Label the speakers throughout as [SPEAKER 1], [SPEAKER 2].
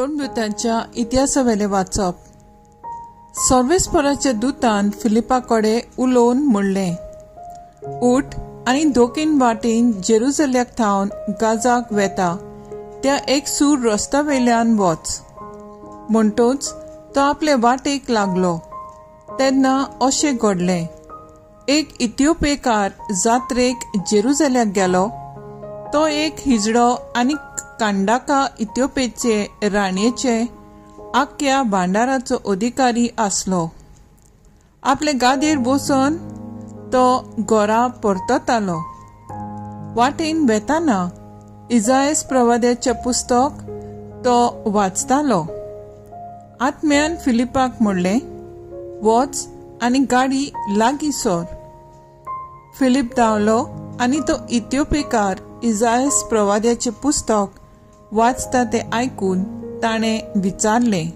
[SPEAKER 1] दोन दुतांच्या इतिहासावेले वाचप. सर्वेस्पराच्या दुतान फिलिपाकडे उलोवन म्हणलें, उठ आनी दोकीन वाटेन जेरुसल्याक थावन गाजाक वेता त्या एक सूर रस्ता वेल्यान वच. म्हणटोच तो आपले वाटेक लागलो. तेन्ना अशें घडलें, एक इथिओपियेकार जात्रेक जेरुसल्याक गेलो. तो एक हिजडो आनी कांडाका इथिओपियेचे राणयेचे आख्या भांडाराचो अधिकारी आसलो. आपले गादयेर बसून तो घरा परततालो. वाटेन वेताना इसायास प्रवाद्याचे पुस्तक तो वाचतालो. आत्म्यान फिलिपाक म्हणलें, वच आनी गाडी लागीं सोर. फिलिप धांवलो आनी तो इथिओपियेकार इसायास प्रवाद्याचे पुस्तक वाचता ते आयकून ताणें विचारलें,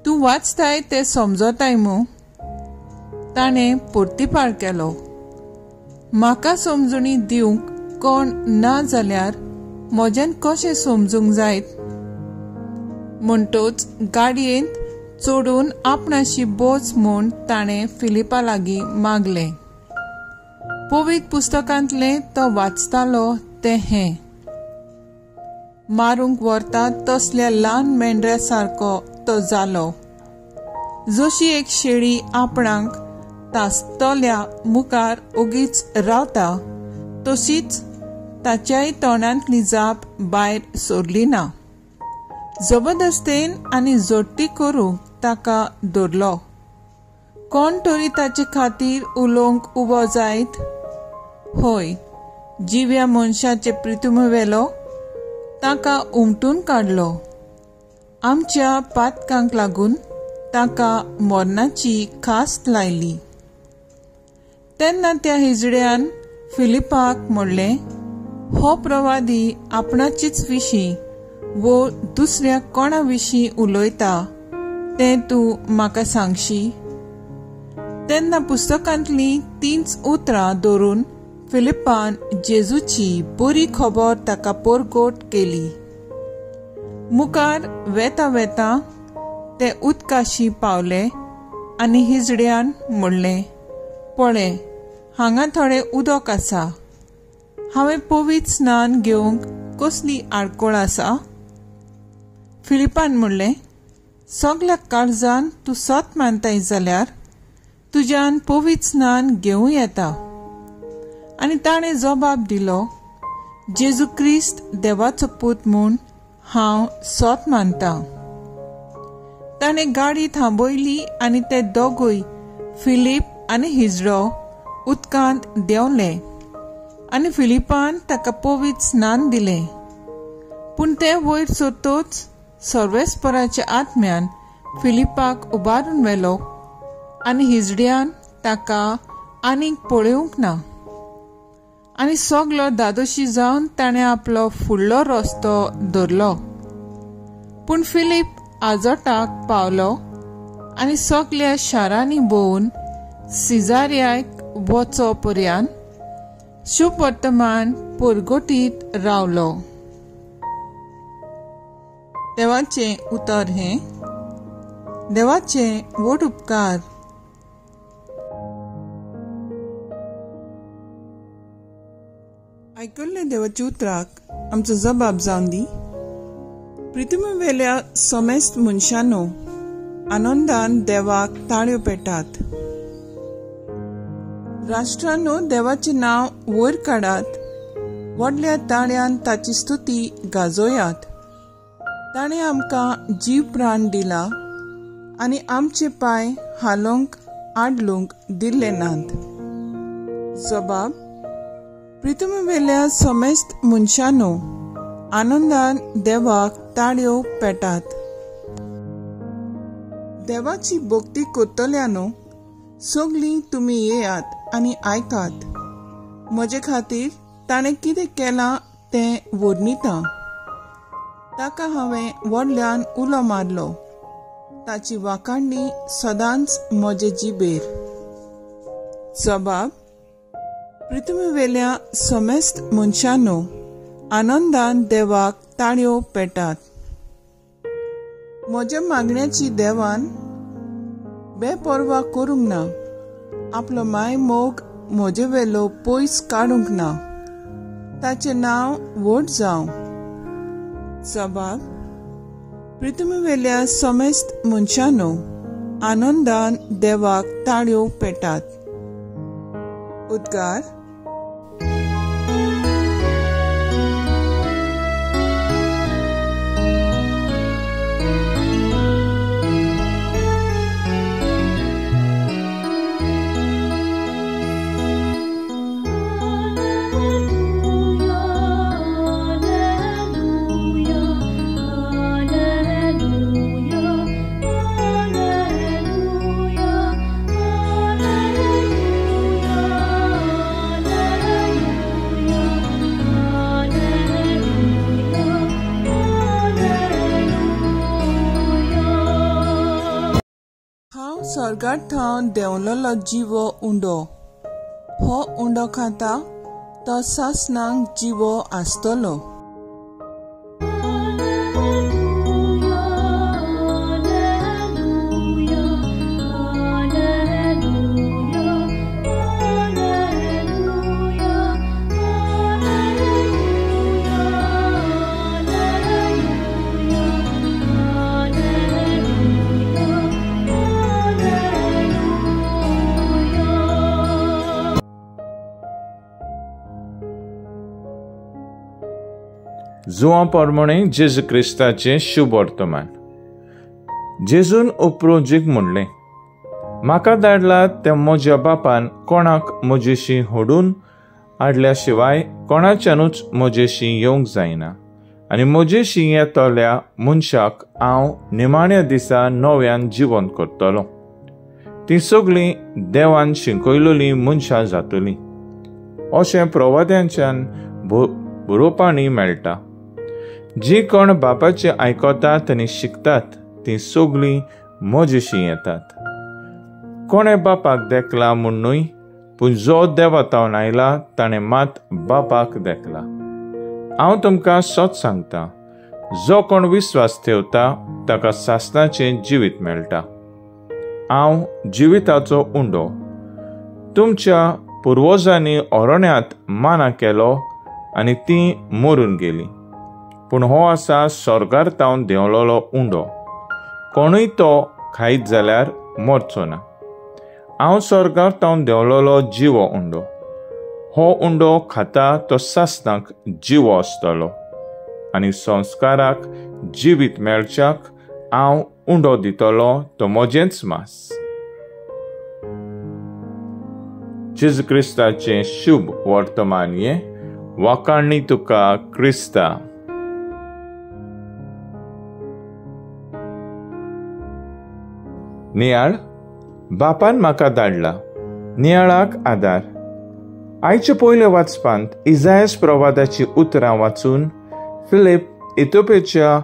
[SPEAKER 1] तूं वाचताय ते समजताय मू? ताणें परतीपार केलो, म्हाका समजुणी दिवंक कोण ना जाल्यार म्हज्यान कशें समजूंक जायत? म्हणटोच गाडयेंत चोडून आपणाशी बोच म्हूण ताणें फिलिपा लागीं मागलें. पवित्र पुस्तकांतलें तो वाचतालो तें हें, मारूंक व्हरता तसल्या ल्हान मेंढऱ्या सारको तो जालो. जशी एक शेळी आपणाक तास्तल्या मुखार ओगीच रावता, तशीच ताच्याय तोंडांतली जाप भायर सोरली ना. जबरदस्तेन आनी जोडटी करूंक ताका धरलो. कोण तरी ताचे खातीर उलोवंक उबो जायत? होय, जिव्या मनशाचे प्रितुमेवेलो ताका उमटून काडलो. आमच्या पातकांक लागून ताका मरणाची खास्त लायली. तेन्ना त्या हिजड्यान फिलिपाक म्हणलें, हो प्रवादी आपणाचीच विशीं वो दुसऱ्या कोणा विशीं उलयता तें तूं म्हाका सांगशी? तेन्ना पुस्तकांतलीं 3 उतरां धरून फिलिपान जेजूची बरी खबर ताका परगट केली. मुखार वेता वेता ते उदकाशी पावले आनी हिजड्यान म्हणलें, पळय, हांगा थोडें उदक आसा. हांवें पवित्र स्नान घेवंक कसली आडकोळ आसा? फिलिपान म्हणलें, सगल्या काळजान तूं सत मानताय जाल्यार तुज्यान पवित्र स्नान घेवं येता. आनी ताणें जबाब दिलो, जेजू क्रिस्त देवाचो पूत म्हूण हांव सत मानतां. ताणें गाडी थांबयली आनी ते दोगूय, फिलीप आनी हिजडो, उदकांत देंवले आनी फिलिपान ताका पवित्र स्नान दिलें. पूण ते वयर सरतोच सर्वेस्पराच्या आत्म्यान फिलिपाक उबारून व्हेलो आनी हिजड्यान ताका आनीक पळोवंक ना. आनी सगलो दादोशी जावन ताणें आपलो फुडलो रस्तो धरलो. पूण फिलीप आजोटाक पावलो आनी सगल्या शारांनी भोंवून सिजारियाक वचो पर्यंत शुभ वर्तमान परगटीत रावलो. देवाचे उतर हें, देवाचे व्हड उपकार. आयकल्ले देवाचे उतराक आमचो जबाब जावन दी. पृथ्वीवेल्या समेस्त मनशांनो, आनंदान देवाक ताळयो पेटात. राष्ट्रांनो, देवाचे नांव वयर काडात. व्हडल्या ताळ्यान ताची स्तुती गाजोयात. ताणें आमकां जीव प्राण दिला आनी आमचे पांय हालोंक आडलूंक दिल्ले नात. जबाब, पृथ्वीवेल्या समेस्त मनशांनो, आनंदान देवाक ताळयो पेटात. देवाची भक्ती करतल्यानो, सगलीं तुमी येयात आनी आयकात. म्हजे खातीर ताणें कितें केलां तें वर्णितां. ताका हांवें व्हडल्यान उलो मारलो. ताची वाखाणणी सदांच म्हजे जिबेर. जबाब, पृथ्वीवेल्या समेस्त मनशांनो, आनंदान देवाक ताळयो पेटात. म्हज्या मागण्याची देवान बेपरवा करूंक ना. आपलो माय मोग म्हजे वेलो पयस काडूंक ना. ताचें नांव व्हड जावं. जबाब: पृथ्वी वेल्या समेस्त मनशांनो आनंदान देवाक ताळयो पेटात. उद्गार: स्वर्गांत थावन देंवलोलो जिवो उंडो. हो उंडो खाता तो सासणांक जिवो आसतलो.
[SPEAKER 2] जुआ पोरमोणे जेजू क्रिस्ताचें शुभ वर्तमान. जेजून उपरोजीक म्हणलें, म्हाका धाडला ते म्हज्या बापान कोणाक म्हजेशी होडून हाडल्या शिवाय कोणाच्यानूच म्हजेशी येवंक जायना. आनी म्हजेशी येतल्या मनशाक हांव निमाण्या दिसा नव्यान जिवंत करतलों. ती सगळीं देवान शिंकयलोलीं मनशां जातलीं. अशें प्रवाद्यांच्यान बरोवपानी मेळटा. जी कोण बापाचें आयकतात आनी शिकतात ती सगळीं म्हजेशी येतात. कोणें बापाक देखला म्हूण न्हय, पूण जो देवातावन आयला ताणें मात बापाक देखला. हांव तुमकां सच सांगता, जो कोण विस्वास ठेवता ताका सासणाचें जिवीत मेळटा. हांव जिविताचो उंडो. तुमच्या पुर्वजांनी अरण्यांत माना केलो आनी ती मरून गेली. पूण हो आसा स्वर्गार थावन देंवलोलो उंडो. कोणूय तो खायत जाल्यार मरचो ना. हांव स्वर्गार थावन देंवलोलो जिवो उंडो. हो उंडो खाता तो सासणाक जिवो आसतलो आनी संस्काराक जिवीत मेळच्याक हांव उंडो दितलो तो म्हजेंच मास. जेजू क्रिस्ताचें शुभ वर्तमान हें. वाखाणणी तुका क्रिस्ता. नियाळ. बापान म्हाका धाडला. नियाळाक आदार. आयच्या पयल्या वाचपांत इसायास प्रवादाची उतरां वाचून फिलीप इथियोपियाच्या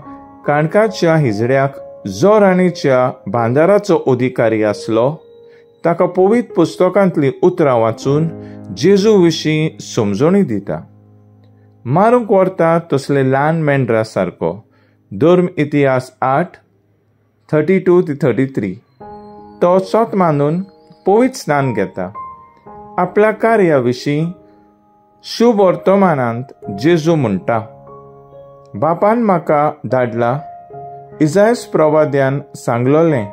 [SPEAKER 2] काणकाच्या हिजड्याक जो राणीच्या भांडाराचो अधिकारी आसलो ताका पवित्र पुस्तकांतलीं उतरां वाचून जेजू विशीं समजणी दिता. मारूंक व्हरता तसले ल्हान मेंढरा सारको. धर्म इतिहास 8:32-33. तो सोत मानून पवित्र स्नान घेता. आपल्या कार्या विशीं शुभ वर्तमानांत जेजू म्हणटा, बापान म्हाका धाडला. इसायास प्रवाद्यान सांगलोलें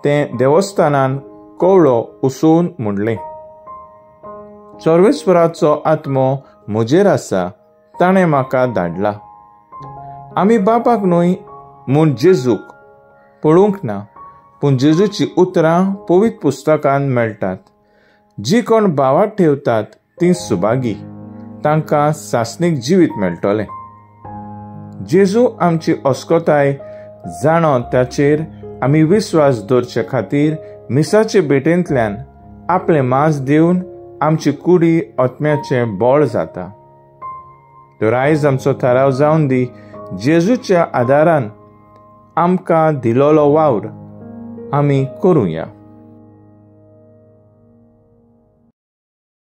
[SPEAKER 2] तें देवस्थानान कवळो उसोवन म्हणलें. सर्वेस्वराचो आत्मो म्हजेर आसा, ताणें म्हाका धाडला. आमी बापाक न्हय म्हूण जेजूक पळोवंक ना, पूण जेजूची उतरां पवित्र पुस्तकांत मेळटात. जी कोण भावाक ठेवतात ती सुभागी, तांकां सासणीक जिवीत मेळटलें. जेजू आमची अस्कोताय जाणो ताचेर आमी विस्वास दवरचे खातीर मिसाचे भेटेंतल्यान आपलें मांस दिवन आमची कुडी आत्म्याचें बळ जाता. तर आयज आमचो थाराव जावन दी जेजूच्या आदारान आमकां दिलोलो वावर आमी करुया.